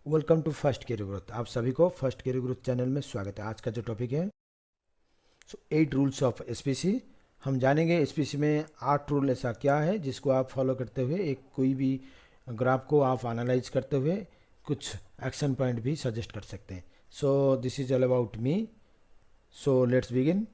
Welcome to first career growth. आप सभी को फर्स्ट कैरियर ग्रोथ चैनल में स्वागत है। आज का जो टॉपिक है 8 रूल्स ऑफ एसपीसी। हम जानेंगे एसपीसी में 8 रूल ऐसा क्या है जिसको आप फॉलो करते हुए एक कोई भी ग्राफ को आप एनालाइज करते हुए कुछ एक्शन पॉइंट भी सजेस्ट कर सकते हैं। सो this is all about me. So let's begin.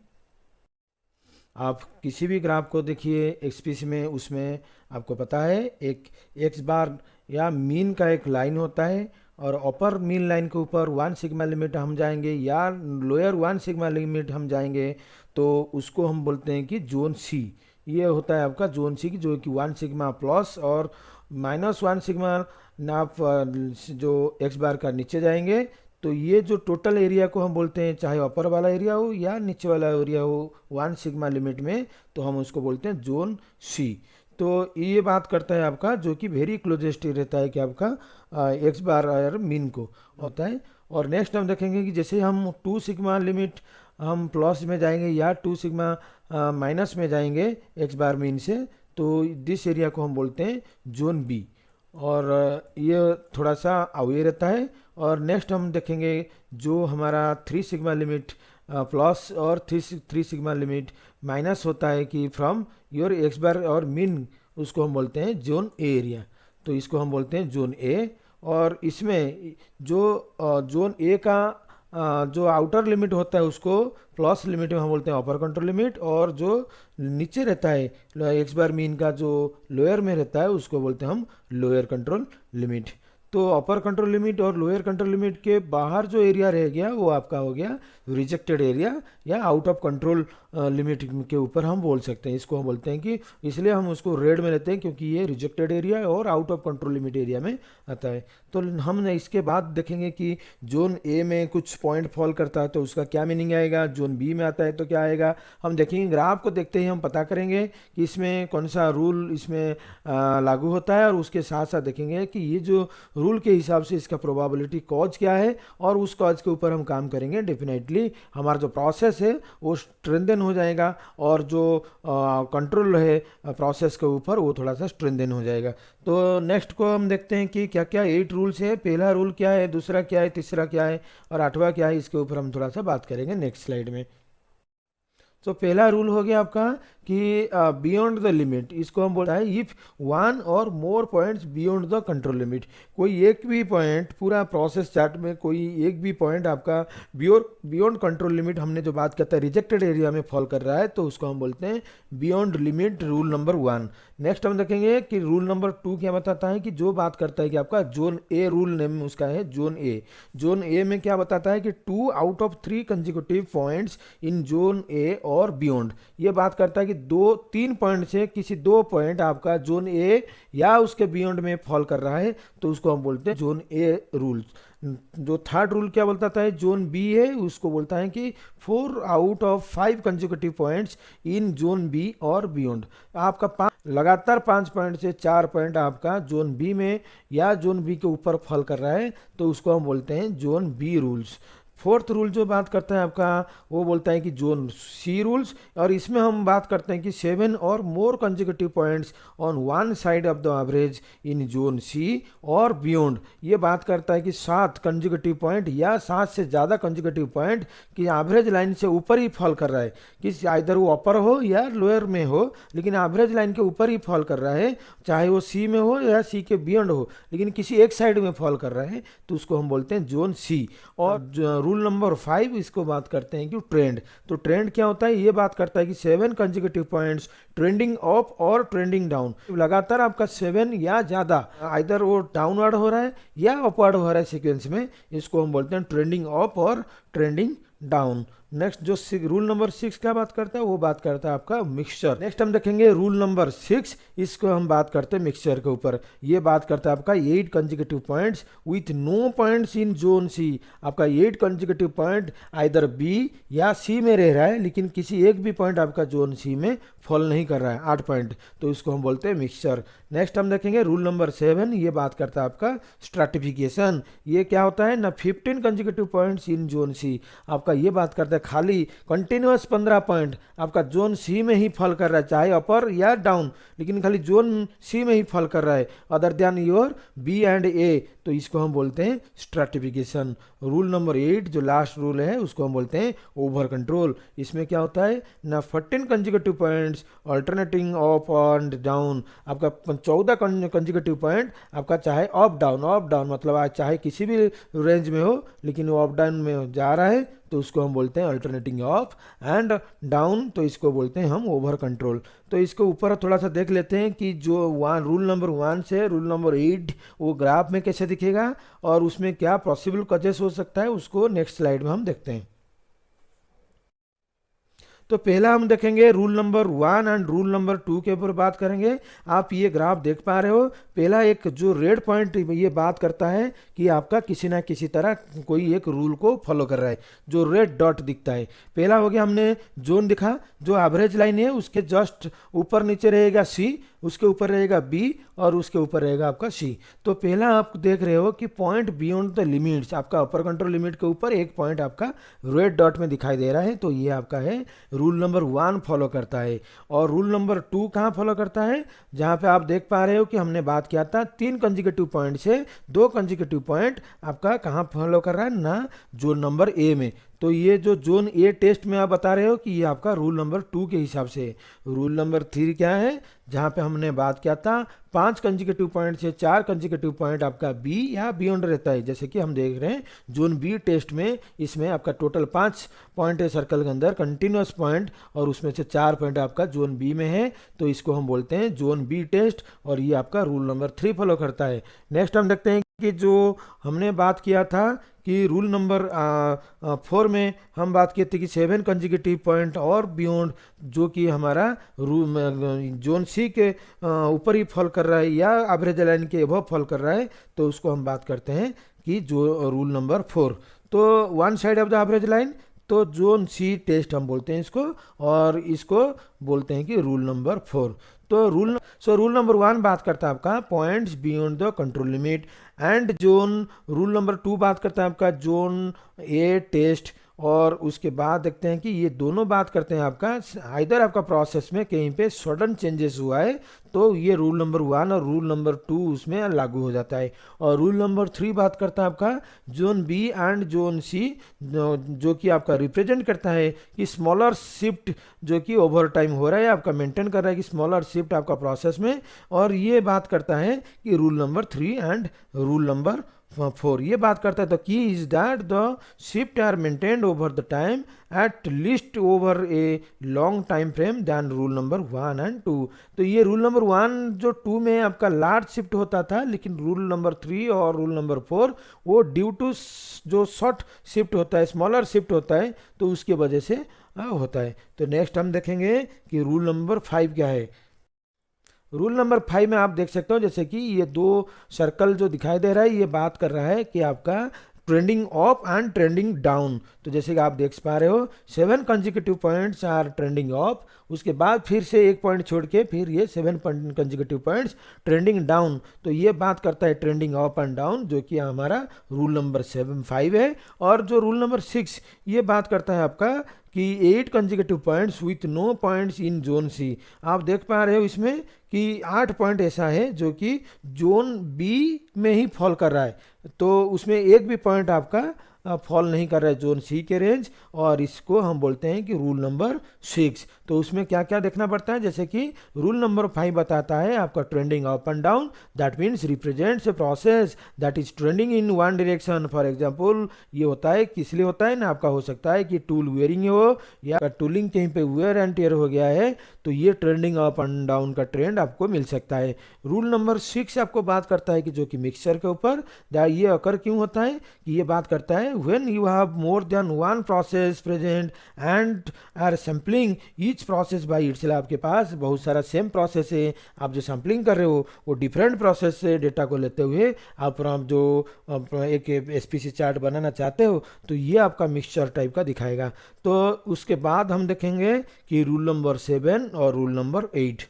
आप किसी भी ग्राफ को देखिए एसपीसी में, उसमें आपको पता है एक एक्स बार या मीन का एक लाइन होता है और अपर मीन लाइन के ऊपर 1 सिग्मा लिमिट हम जाएंगे या लोअर 1 सिग्मा लिमिट हम जाएंगे तो उसको हम बोलते हैं कि जोन सी। ये होता है आपका जोन सी, जो कि 1 सिग्मा प्लस और -1 सिग्मा आप जो एक्स बार का नीचे जाएंगे तो ये जो टोटल एरिया को हम बोलते हैं, चाहे अपर वाला एरिया हो या नीचे वाला एरिया हो 1 सिग्मा लिमिट में, तो हम उसको बोलते हैं जोन सी। तो ये बात करता है आपका जो कि वेरी क्लोजेस्ट रहता है कि आपका एक्स बार और मीन को होता है। और नेक्स्ट हम देखेंगे कि जैसे हम 2 सिग्मा लिमिट हम प्लस में जाएंगे या 2 सिग्मा माइनस में जाएंगे एक्स बार मीन से, तो दिस एरिया को हम बोलते हैं जोन बी। और ये थोड़ा सा अवे रहता है। और नेक्स्ट हम देखेंगे जो हमारा 3 सिग्मा लिमिट प्लस और 3 सिग्मा लिमिट माइनस होता है कि फ्रॉम योर एक्स बार और मीन, उसको हम बोलते हैं जोन ए एरिया। तो इसको हम बोलते हैं जोन ए। और इसमें जो जोन ए का जो आउटर लिमिट होता है उसको प्लस लिमिट में हम बोलते हैं अपर कंट्रोल लिमिट, और जो नीचे रहता है एक्स बार मीन का जो लोअर में रहता है उसको बोलते हैं हम लोअर कंट्रोल लिमिट। तो अपर कंट्रोल लिमिट और लोअर कंट्रोल लिमिट के बाहर जो एरिया रह गया वो आपका हो गया रिजेक्टेड एरिया या आउट ऑफ कंट्रोल लिमिट के ऊपर हम बोल सकते हैं। इसको हम बोलते हैं कि इसलिए हम उसको रेड में लेते हैं क्योंकि ये रिजेक्टेड एरिया और out of control limit area में आता है। तो हम इसके बाद देखेंगे कि जोन ए में कुछ पॉइंट फॉल करता है तो उसका क्या मीनिंग आएगा, जोन बी में आता है तो क्या आएगा। हम देखेंगे ग्राफ को देखते ही हम पता करेंगे कि इसमें कौन सा रूल इसमें लागू होता है, और उसके साथ साथ देखेंगे कि ये जो रूल के हिसाब से इसका प्रोबेबिलिटी कॉज क्या है, और उस कॉज के ऊपर हम काम करेंगे। डेफिनेटली हमारा जो प्रोसेस है वो स्ट्रेंथन हो जाएगा और जो कंट्रोल है प्रोसेस के ऊपर वो थोड़ा सा स्ट्रेंथन हो जाएगा। तो नेक्स्ट को हम देखते हैं कि क्या क्या 8 रूल्स है। पहला रूल क्या है, दूसरा क्या है, तीसरा क्या है और 8वां क्या है, इसके ऊपर हम थोड़ा सा बात करेंगे नेक्स्ट स्लाइड में। तो पहला रूल हो गया आपका कि बियॉन्ड द लिमिट, इसको हम बोलते हैं इफ 1 और more points beyond the control limit. कोई एक भी पॉइंट पूरा प्रोसेस चार्ट में कोई एक भी पॉइंट आपका बियॉन्ड कंट्रोल लिमिट, हमने जो बात करता है रिजेक्टेड एरिया में फॉल कर रहा है, तो उसको हम बोलते हैं beyond limit, rule number 1। Next हम देखेंगे कि रूल नंबर 2 क्या बताता है कि जो बात करता है कि आपका जोन ए, रूल नेम उसका है जोन ए। जोन ए में क्या बताता है कि 2 out of 3 consecutive points in zone A और बियॉन्ड। ये बात करता है कि 2-3 पॉइंट से किसी 2 पॉइंट आपका जोन ए या उसके बियॉन्ड में फॉल कर रहा है तो उसको हम बोलते हैं जोन ए रूल। जो थर्ड रूल क्या बोलता है, जोन बी है, उसको बोलता है कि 4 out of 5 consecutive points in zone B और बियॉन्ड। आपका लगातार 5 पॉइंट से 4 पॉइंट आपका जोन बी में या जोन बी के ऊपर फॉल कर रहा है तो उसको हम बोलते हैं zone B rules. Fourth rule जो बात करता है आपका वो बोलता है कि जोन सी रूल्स, और इसमें हम बात करते हैं कि 7 और more consecutive points on one side of the average in zone C और बियॉन्ड। ये बात करता है कि 7 कंजिक्यूटिव पॉइंट या 7 से ज़्यादा कंजिक्यूटिव पॉइंट की एवरेज लाइन से ऊपर ही फॉल कर रहा है, कि इधर वो अपर हो या लोअर में हो, लेकिन एवरेज लाइन के ऊपर ही फॉल कर रहा है, चाहे वो सी में हो या सी के बियॉन्ड हो, लेकिन किसी एक साइड में फॉल कर रहा है तो उसको हम बोलते हैं जोन सी। और रूल नंबर 5 इसको बात करते हैं कि ट्रेंड। तो ट्रेंड क्या होता है, ये बात करता है कि 7 कंजिक्यूटिव पॉइंट्स ट्रेंडिंग अप और ट्रेंडिंग डाउन, लगातार आपका 7 या ज़्यादा इधर वो डाउनवर्ड हो रहा है या अपवर्ड हो रहा है सीक्वेंस में, इसको हम बोलते हैं ट्रेंडिंग अप और ट्रेंडिंग डाउन। नेक्स्ट जो रूल नंबर 6 क्या बात करता है वो बात करता है आपका मिक्सचर। नेक्स्ट हम देखेंगे रूल नंबर 6, इसको हम बात करते हैं मिक्सचर के ऊपर। ये बात करता है आपका 8 consecutive points with no points in zone C. आपका 8 कंजिक्यूटिव पॉइंट आइदर बी या सी में रह रहा है, लेकिन किसी एक भी पॉइंट आपका जोन सी में फॉल नहीं कर रहा है, 8 पॉइंट, तो इसको हम बोलते हैं मिक्सचर। नेक्स्ट हम देखेंगे रूल नंबर 7, ये बात करता है आपका स्ट्रैटिफिकेशन। ये क्या होता है ना, 15 consecutive points in zone C. आपका ये बात करता है खाली कंटिन्यूअस 15 पॉइंट आपका जोन सी में ही फॉल कर रहा है, चाहे अपर या डाउन, लेकिन खाली जोन सी में ही फॉल कर रहा है, other than your B and A. तो इसको हम बोलते हैं स्ट्रैटिफिकेशन। रूल नंबर 8 जो लास्ट रूल है उसको हम बोलते हैं ओवर कंट्रोल। इसमें क्या होता है ना 14 consecutive points alternating up and down, आपका 14 कंजिक्यूटिव पॉइंट आपका चाहे अप डाउन मतलब आज चाहे किसी भी रेंज में हो लेकिन वो अप डाउन में जा रहा है तो उसको हम बोलते हैं अल्टरनेटिंग अप एंड डाउन, तो इसको बोलते हैं हम ओवर कंट्रोल। तो इसको ऊपर थोड़ा सा देख लेते हैं कि जो रूल नंबर 1 से रूल नंबर 8 वो ग्राफ में कैसे दिखेगा और उसमें क्या पॉसिबल कजेस हो सकता है, उसको नेक्स्ट स्लाइड में हम देखते हैं। तो पहला हम देखेंगे rule number 1 and rule number 2 के ऊपर बात करेंगे। आप ये ग्राफ देख पा रहे हो, पहला एक जो रेड पॉइंट ये बात करता है कि आपका किसी ना किसी तरह कोई एक रूल को फॉलो कर रहा है, जो रेड डॉट दिखता है। पहला हो गया हमने जोन दिखा, जो एवरेज लाइन है उसके जस्ट ऊपर नीचे रहेगा सी, उसके ऊपर रहेगा बी और उसके ऊपर रहेगा आपका सी। तो पहला आप देख रहे हो कि पॉइंट बियॉन्ड द लिमिट्स, आपका अपर कंट्रोल लिमिट के ऊपर एक पॉइंट आपका रेड डॉट में दिखाई दे रहा है, तो ये आपका है रूल नंबर 1 फॉलो करता है। और रूल नंबर 2 कहाँ फॉलो करता है, जहाँ पे आप देख पा रहे हो कि हमने बात किया था 3 कंजिक्यूटिव पॉइंट से 2 कंजिक्यूटिव पॉइंट आपका कहाँ फॉलो कर रहा है ना जोन नंबर ए में। तो ये जो जोन ए टेस्ट में आप बता रहे हो कि ये आपका रूल नंबर 2 के हिसाब से। रूल नंबर 3 क्या है, जहाँ पे हमने बात किया था 5 कंजिक्यूटिव पॉइंट से 4 कंजिक्यूटिव पॉइंट आपका बी या बियॉन्ड रहता है, जैसे कि हम देख रहे हैं जोन बी टेस्ट में, इसमें आपका टोटल 5 पॉइंट है सर्कल के अंदर कंटिन्यूस पॉइंट और उसमें से 4 पॉइंट आपका जोन बी में है, तो इसको हम बोलते हैं जोन बी टेस्ट और ये आपका रूल नंबर 3 फॉलो करता है। नेक्स्ट हम देखते हैं कि जो हमने बात किया था कि रूल नंबर 4 में हम बात किए थे कि 7 कंजिक्यूटिव पॉइंट और बियॉन्ड जो कि हमारा जोन सी के ऊपर ही फॉल कर रहा है या एवरेज लाइन के एबव फॉल कर रहा है, तो उसको हम बात करते हैं कि जो रूल नंबर 4। तो one side of the average line, तो जोन सी टेस्ट हम बोलते हैं इसको और इसको बोलते हैं कि रूल नंबर 4। तो रूल नंबर 1 बात करता है आपका points beyond the control limit and zone, rule number 2 बात करता है आपका जोन ए टेस्ट, और उसके बाद देखते हैं कि ये दोनों बात करते हैं आपका इधर आपका प्रोसेस में कहीं पे सडन चेंजेस हुआ है, तो ये रूल नंबर 1 और रूल नंबर 2 उसमें लागू हो जाता है। और रूल नंबर 3 बात करता है आपका जोन बी एंड जोन सी, जो कि आपका रिप्रेजेंट करता है कि स्मॉलर शिफ्ट जो कि ओवर टाइम हो रहा है, आपका मेंटेन कर रहा है कि स्मॉलर शिफ्ट आपका प्रोसेस में, और ये बात करता है कि rule number 3 and rule number 4 ये बात करता है। The key is that the shift are maintained over the time at least over a long time frame than rule number 1 and 2। तो ये रूल नंबर 1 जो 2 में आपका लार्ज शिफ्ट होता था, लेकिन रूल नंबर 3 और रूल नंबर 4 वो ड्यू टू जो शॉर्ट शिफ्ट होता है, स्मॉलर शिफ्ट होता है, तो उसकी वजह से होता है। तो नेक्स्ट हम देखेंगे कि रूल नंबर 5 क्या है। रूल नंबर 5 में आप देख सकते हो जैसे कि ये 2 सर्कल जो दिखाई दे रहा है, ये बात कर रहा है कि आपका trending up and trending down. तो जैसे कि आप देख पा रहे हो 7 consecutive points are trending up, उसके बाद फिर से एक पॉइंट छोड़ के फिर ये 7 कंजिक्यूटिव पॉइंट्स ट्रेंडिंग डाउन। तो ये बात करता है ट्रेंडिंग अप एंड डाउन, जो कि हमारा रूल नंबर 5 है। और जो रूल नंबर 6 ये बात करता है आपका कि 8 consecutive points with no points in zone C. आप देख पा रहे हो इसमें कि 8 पॉइंट ऐसा है जो कि जोन बी में ही फॉल कर रहा है, तो उसमें एक भी पॉइंट आपका फॉल नहीं कर रहा है जोन सी के रेंज, और इसको हम बोलते हैं कि रूल नंबर 6। तो उसमें क्या क्या देखना पड़ता है, जैसे कि रूल नंबर 5 बताता है आपका trending up and down, that means represents a process that is trending in one direction. For example ये होता है किस लिए होता है ना, आपका हो सकता है कि टूल वेयरिंग हो या टूलिंग कहीं पे वेयर एंड टेयर हो गया है, तो ये ट्रेंडिंग अप एंड डाउन का ट्रेंड आपको मिल सकता है। रूल नंबर 6 आपको बात करता है कि जो कि मिक्सचर के ऊपर ये अकर क्यों होता है, कि ये बात करता है when you have more than one process present and are sampling each process by itself। आपके पास बहुत सारा सेम प्रोसेस है, आप जो सैम्पलिंग कर रहे हो वो डिफरेंट प्रोसेस से डेटा को लेते हुए आप जो एक एसपीसी चार्ट बनाना चाहते हो, तो ये आपका मिक्सचर टाइप का दिखाएगा। तो उसके बाद हम देखेंगे कि रूल नंबर 7 और rule number 8।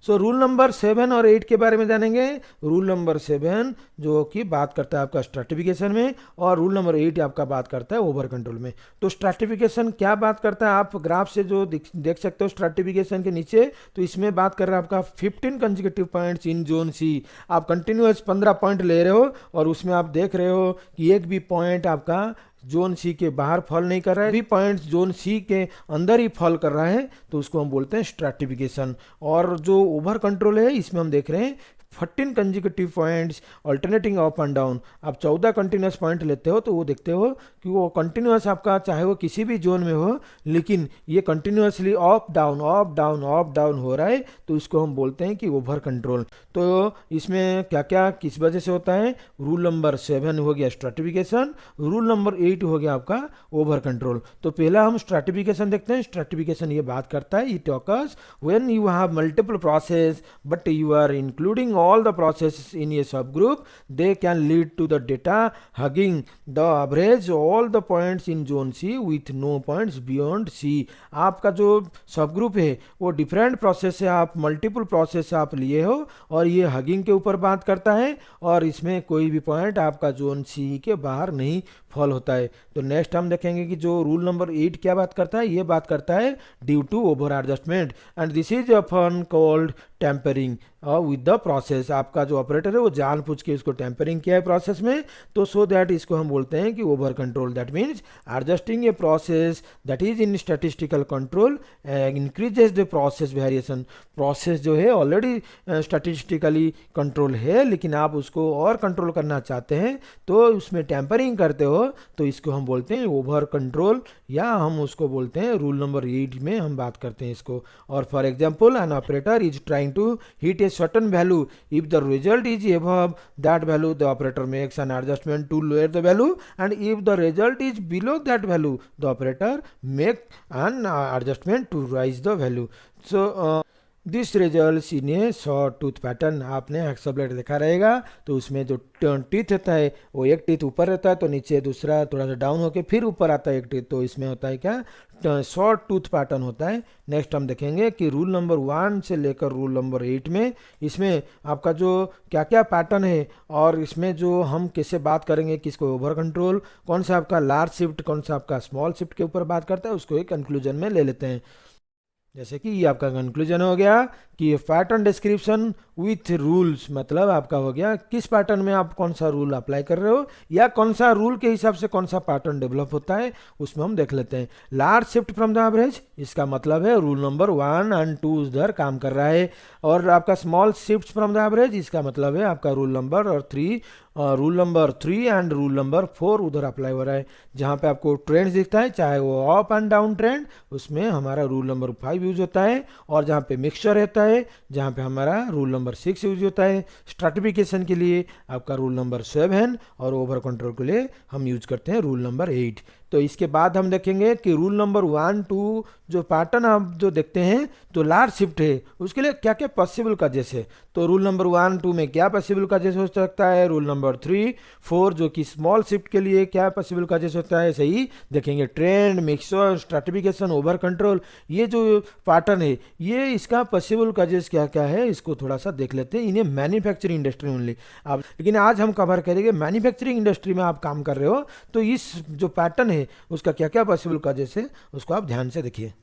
So rule number 7 और 8 के बारे में जानेंगे। रूल नंबर 7 जो कि बात करता है आपका स्ट्रैटिफिकेशन में, और रूल नंबर 8 आपका बात करता है ओवर कंट्रोल में। तो स्ट्रैटिफिकेशन क्या बात करता है, आप ग्राफ से जो देख सकते हो स्ट्रैटिफिकेशन के नीचे, तो इसमें बात कर रहा है आपका 15 consecutive points in zone C. आप कंटिन्यूअस 15 पॉइंट ले रहे हो और उसमें आप देख रहे हो कि एक भी पॉइंट आपका जोन सी के बाहर फॉल नहीं कर रहा है, भी पॉइंट जोन सी के अंदर ही फॉल कर रहा है, तो उसको हम बोलते हैं स्ट्रैटिफिकेशन। और जो ओवर कंट्रोल है इसमें हम देख रहे हैं 14 consecutive points alternating up and down. आप 14 कंटिन्यूस पॉइंट लेते हो तो वो देखते हो कि वो कंटिन्यूस आपका चाहे वो किसी भी जोन में हो, लेकिन ये continuously up down up down up down हो रहा है, तो इसको हम बोलते हैं कि ओवर कंट्रोल। तो इसमें क्या क्या किस वजह से होता है, रूल नंबर 7 हो गया स्ट्रैटिफिकेशन, रूल नंबर 8 हो गया आपका ओवर कंट्रोल। तो पहला हम स्ट्रैटिफिकेशन देखते हैं। स्ट्रैटिफिकेशन ये बात करता है, it occurs when you have multiple process but you are including all the processes in a subgroup, they can lead to the data hugging the average all the points in zone C with no points beyond C। आपका जो सब group है वो different process से आप multiple process आप लिए हो और ये हगिंग के ऊपर बात करता है, और इसमें कोई भी पॉइंट आपका जोन सी के बाहर नहीं फॉल होता है। तो नेक्स्ट हम देखेंगे कि जो रूल नंबर 8 क्या बात करता है, ये बात करता है due to over adjustment and this is often called tempering with the process. आपका जो ऑपरेटर है वो जानबूझ के इसको टेम्परिंग किया है प्रोसेस में, तो सो दैट इसको हम बोलते हैं कि over control. That means adjusting a process that is in statistical control increases the process variation. Process जो है ऑलरेडी स्टैटिस्टिकली कंट्रोल है, लेकिन आप उसको और कंट्रोल करना चाहते हैं तो उसमें टेम्परिंग करते हो, तो इसको हम बोलते हैं ओवर कंट्रोल, या हम उसको बोलते हैं रूल नंबर 8 में हम बात करते हैं इसको। और for example an operator is trying to hit a certain value, if the result is above that value the operator makes an adjustment to lower the value, and if the result is below that value the operator make an adjustment to raise the value. So this results in a short tooth pattern. आपने hacksaw blade देखा रहेगा, तो उसमें जो teeth होता है वो एक टीथ ऊपर रहता है तो नीचे दूसरा थोड़ा सा डाउन होके फिर ऊपर आता है एक टीथ, तो इसमें होता है क्या, शॉर्ट टूथ पैटर्न होता है। नेक्स्ट हम देखेंगे कि रूल नंबर 1 से लेकर रूल नंबर 8 में इसमें आपका जो क्या क्या पैटर्न है, और इसमें जो हम कैसे बात करेंगे किसको ओवर कंट्रोल, कौन सा आपका लार्ज शिफ्ट कौन सा आपका स्मॉल शिफ्ट के ऊपर बात करता है, उसको एक कंक्लूजन में ले लेते हैं। जैसे कि ये आपका कंक्लूजन हो गया कि पैटर्न डिस्क्रिप्शन विथ रूल्स, मतलब आपका हो गया किस पैटर्न में आप कौन सा रूल अप्लाई कर रहे हो या कौन सा रूल के हिसाब से कौन सा पैटर्न डेवलप होता है, उसमें हम देख लेते हैं। Large shift from the average, इसका मतलब है रूल नंबर 1 एंड 2 उधर काम कर रहा है, और आपका small shift from the average, इसका मतलब है आपका rule number 3 and rule number 4 उधर अप्लाई हो रहा है। जहाँ पे आपको ट्रेंड दिखता है चाहे वो अप एंड डाउन ट्रेंड, उसमें हमारा रूल नंबर 5 यूज होता है, और जहाँ पे मिक्सचर रहता है जहाँ पे हमारा रूल नंबर 6 यूज होता है। स्ट्रैटिफिकेशन के लिए आपका रूल नंबर 7, और ओवर कंट्रोल के लिए हम यूज करते हैं रूल नंबर 8। तो इसके बाद हम देखेंगे कि रूल नंबर 1, 2 जो पैटर्न आप जो देखते हैं तो लार्ज शिफ्ट है, उसके लिए क्या क्या पॉसिबल काजेस है। तो रूल नंबर 1, 2 में क्या पॉसिबल काजेस हो सकता है, रूल नंबर 3, 4 जो कि स्मॉल शिफ्ट के लिए क्या पॉसिबल काजेस होता है, सही देखेंगे। Trend, mixer, stratification, over control, ये जो पैटर्न है ये इसका पॉसिबल काजेस क्या क्या है, इसको थोड़ा सा देख लेते हैं। इन्हें मैन्युफैक्चरिंग इंडस्ट्री ओनली आप, लेकिन आज हम कवर करेंगे मैन्युफैक्चरिंग इंडस्ट्री में आप काम कर रहे हो तो इस जो पैटर्न है उसका क्या क्या पॉसिबल काजेस है उसको आप ध्यान से देखिए।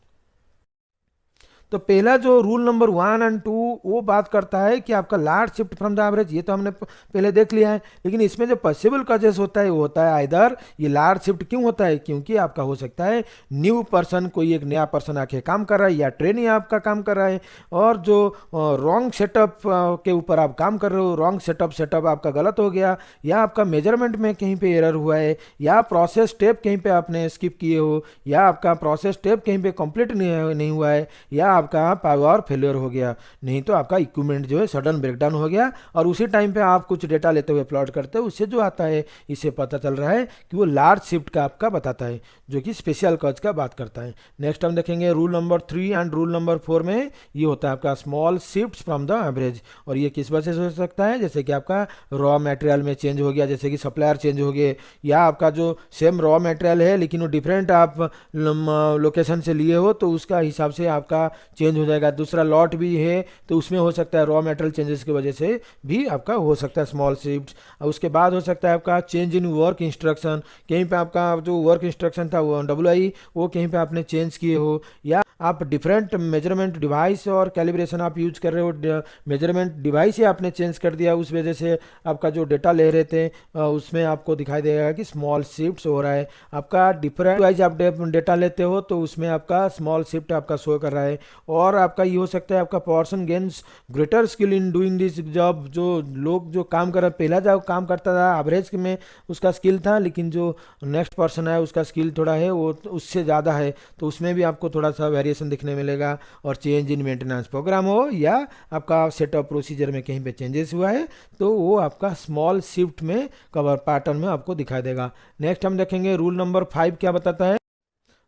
तो पहला जो रूल नंबर 1 एंड 2 वो बात करता है कि आपका large shift from the average, ये तो हमने पहले देख लिया है, लेकिन इसमें जो पॉसिबल काजेस होता है वो होता है आइदर ये लार्ज शिफ्ट क्यों होता है, क्योंकि आपका हो सकता है न्यू पर्सन, कोई एक नया पर्सन आके काम कर रहा है या ट्रेनी आपका काम कर रहा है, और जो रॉन्ग सेटअप के ऊपर आप काम कर रहे हो, रॉन्ग सेटअप आपका गलत हो गया, या आपका मेजरमेंट में कहीं पे एरर हुआ है, या प्रोसेस स्टेप कहीं पे आपने स्किप किए हो, या आपका प्रोसेस स्टेप कहीं पे कंप्लीट नहीं हुआ है, या आपका पावर फेलियर हो गया, नहीं तो आपका इक्विपमेंट जो है सडन ब्रेकडाउन हो गया, और उसी टाइम पे आप कुछ डेटा लेते हुए प्लॉट करते हो, उससे जो आता है इससे पता चल रहा है कि वो लार्ज शिफ्ट का आपका बताता है, जो कि स्पेशल कॉज का बात करता है। नेक्स्ट हम देखेंगे rule number 3 and rule number 4 में ये होता है आपका small shift from the average, और ये किस वजह से हो सकता है, जैसे कि आपका रॉ मटेरियल में चेंज हो गया, जैसे कि सप्लायर चेंज हो गए, या आपका जो सेम रॉ मटेरियल है लेकिन वो डिफरेंट आप लोकेशन से लिए हो तो उसका हिसाब से आपका चेंज हो जाएगा। दूसरा लॉट भी है तो उसमें हो सकता है रॉ मटेरियल चेंजेस की वजह से भी आपका हो सकता है स्मॉल शिफ्ट। उसके बाद हो सकता है आपका चेंज इन वर्क इंस्ट्रक्शन, कहीं पे आपका जो वर्क इंस्ट्रक्शन था वो WI वो कहीं पे आपने चेंज किए हो, या आप डिफरेंट मेजरमेंट डिवाइस और कैलिब्रेशन आप यूज कर रहे हो, मेजरमेंट डिवाइस ही आपने चेंज कर दिया, उस वजह से आपका जो डेटा ले रहे थे उसमें आपको दिखाई देगा कि स्मॉल शिफ्ट हो रहा है। आपका डिफरेंट डिवाइस आप डेटा लेते हो तो उसमें आपका स्मॉल शिफ्ट आपका शो कर रहा है। और आपका ये हो सकता है आपका person gains greater skill in doing this job, जो लोग जो काम कर रहे, पहला जो काम करता था एवरेज में उसका स्किल था, लेकिन जो नेक्स्ट पर्सन है उसका स्किल थोड़ा है वो उससे ज़्यादा है, तो उसमें भी आपको थोड़ा सा वेरिएशन दिखने मिलेगा। और चेंज इन मेंटेनेंस प्रोग्राम हो या आपका सेटअप प्रोसीजर में कहीं पे चेंजेस हुआ है तो वो आपका स्मॉल शिफ्ट में कवर पैटर्न में आपको दिखाई देगा। नेक्स्ट हम देखेंगे रूल नंबर 5 क्या बताता है।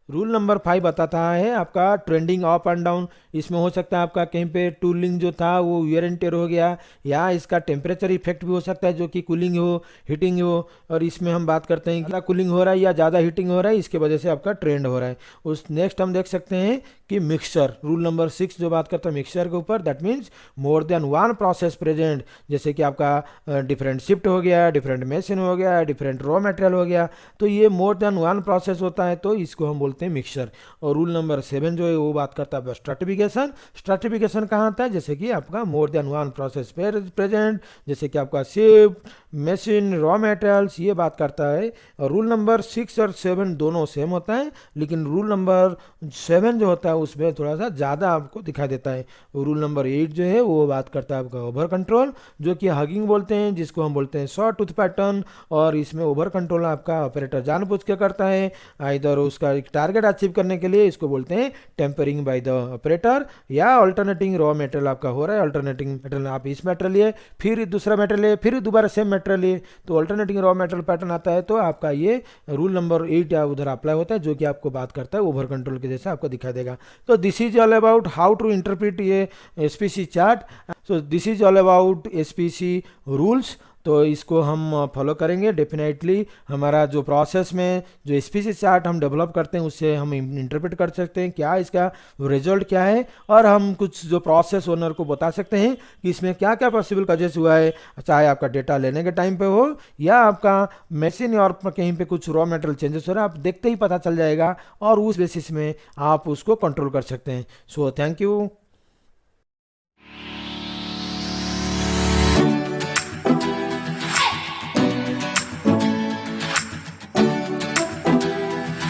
रूल नंबर 5 बताता है आपका ट्रेंडिंग अप एंड डाउन। इसमें हो सकता है आपका कहीं पे टूलिंग जो था वो वियर एंड टेयर हो गया, या इसका टेम्परेचर इफेक्ट भी हो सकता है जो कि कूलिंग हो हीटिंग हो। और इसमें हम बात करते हैं ज़्यादा कूलिंग हो रहा है या ज़्यादा हीटिंग हो रहा है, इसके वजह से आपका ट्रेंड हो रहा है। उस नेक्स्ट हम देख सकते हैं कि मिक्सचर, रूल नंबर 6 जो बात करता है मिक्सचर के ऊपर, that means more than one process present. जैसे कि आपका डिफरेंट शिफ्ट हो गया, डिफरेंट मशीन हो गया, डिफरेंट रॉ मटेरियल हो गया, तो ये मोर देन वन प्रोसेस होता है तो इसको हम बोलते हैं मिक्सचर। और रूल नंबर 7 जो है वो बात करता है स्ट्रैटिफिकेशन। स्ट्रैटिफिकेशन कहाँ आता है, जैसे कि आपका more than one process present, जैसे कि आपका शिफ्ट मशीन रॉ मटेरियल्स, ये बात करता है। और रूल नंबर 6 और 7 दोनों सेम होता है, लेकिन रूल नंबर 7 जो होता है उसमें थोड़ा सा ज़्यादा आपको दिखाई देता है। रूल नंबर 8 जो है वो बात करता है आपका ओवर कंट्रोल, जो कि हगिंग बोलते हैं, जिसको हम बोलते हैं शॉर्ट टूथ पैटर्न। और इसमें ओवर कंट्रोल आपका ऑपरेटर जानबूझ के करता है, इधर उसका एक टारगेट अचीव करने के लिए, इसको बोलते हैं टेम्परिंग बाय द ऑपरेटर। या अल्टरनेटिंग रॉ मटेरियल आपका हो रहा है, अल्टरनेटिंग मटेरियल आप इस मटेरियल लिए फिर दूसरा मटेरियल लिए फिर दोबारा सेम मटेरियल लिए, तो अल्टरनेटिंग रॉ मटेरियल पैटर्न आता है। तो आपका ये रूल नंबर 8 उधर अप्लाई होता है, जो कि आपको बात करता है ओवर कंट्रोल के जैसा आपको दिखाई देगा। तो this is all about how to interpret ये SPC chart. So this is all about SPC rules. तो इसको हम फॉलो करेंगे डेफिनेटली। हमारा जो प्रोसेस में जो SPC चार्ट हम डेवलप करते हैं उससे हम इंटरप्रेट कर सकते हैं क्या इसका रिजल्ट क्या है, और हम कुछ जो प्रोसेस ओनर को बता सकते हैं कि इसमें क्या क्या पॉसिबल कजेस हुआ है, चाहे आपका डेटा लेने के टाइम पे हो या आपका मशीन और कहीं पे कुछ रॉ मटेरियल चेंजेस हो रहा है, आप देखते ही पता चल जाएगा और उस बेसिस में आप उसको कंट्रोल कर सकते हैं। So thank you.